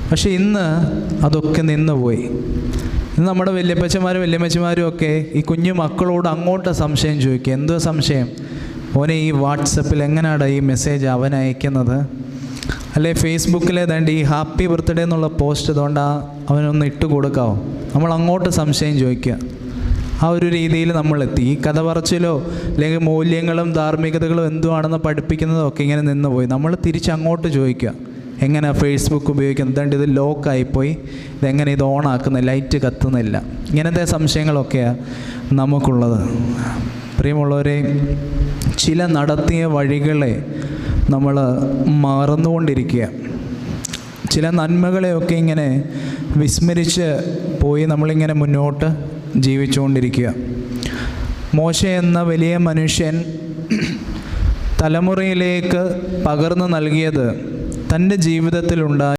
പക്ഷെ ഇന്ന് അതൊക്കെ നിന്നുപോയി. ഇന്ന് നമ്മുടെ വല്യപ്പച്ചമാരും വല്യമ്മച്ചമാരും ഒക്കെ ഈ കുഞ്ഞു മക്കളോട് അങ്ങോട്ട് സംശയം ചോദിക്കുക. എന്തോ സംശയം? ഓനെ ഈ വാട്സപ്പിൽ എങ്ങനെയാണ് ഈ മെസ്സേജ് അവൻ അയക്കുന്നത്? അല്ലെ ഫേസ്ബുക്കിലെ ഏതാണ്ട് ഈ ഹാപ്പി ബർത്ത്ഡേ എന്നുള്ള പോസ്റ്റ് അതുകൊണ്ട് അവനൊന്ന് ഇട്ട് കൊടുക്കാമോ? നമ്മൾ അങ്ങോട്ട് സംശയം ചോദിക്കുക. ആ ഒരു രീതിയിൽ നമ്മളെത്തി. ഈ കഥ പറച്ചിലോ അല്ലെങ്കിൽ മൂല്യങ്ങളും ധാർമ്മികതകളും എന്തുവാണെന്ന് പഠിപ്പിക്കുന്നതോ ഒക്കെ ഇങ്ങനെ നിന്നുപോയി. നമ്മൾ തിരിച്ചങ്ങോട്ട് ചോദിക്കുക, എങ്ങനെ ഫേസ്ബുക്ക് ഉപയോഗിക്കുന്നത്? ഇതുകൊണ്ട് ഇത് ലോക്കായിപ്പോയി, ഇതെങ്ങനെ ഇത് ഓണാക്കുന്ന, ലൈറ്റ് കത്തുന്നില്ല. ഇങ്ങനത്തെ സംശയങ്ങളൊക്കെയാണ് നമുക്കുള്ളത്. പ്രിയമുള്ളവരെ, ചില നടത്തിയ വഴികളെ നമ്മൾ മറന്നുകൊണ്ടിരിക്കുക. ചില നന്മകളെയൊക്കെ ഇങ്ങനെ വിസ്മരിച്ച് പോയി നമ്മളിങ്ങനെ മുന്നോട്ട് ജീവിച്ചുകൊണ്ടിരിക്കുക. മോശ എന്ന വലിയ മനുഷ്യൻ തലമുറയിലേക്ക് പകർന്നു നൽകിയത് തൻ്റെ ജീവിതത്തിലുണ്ടായ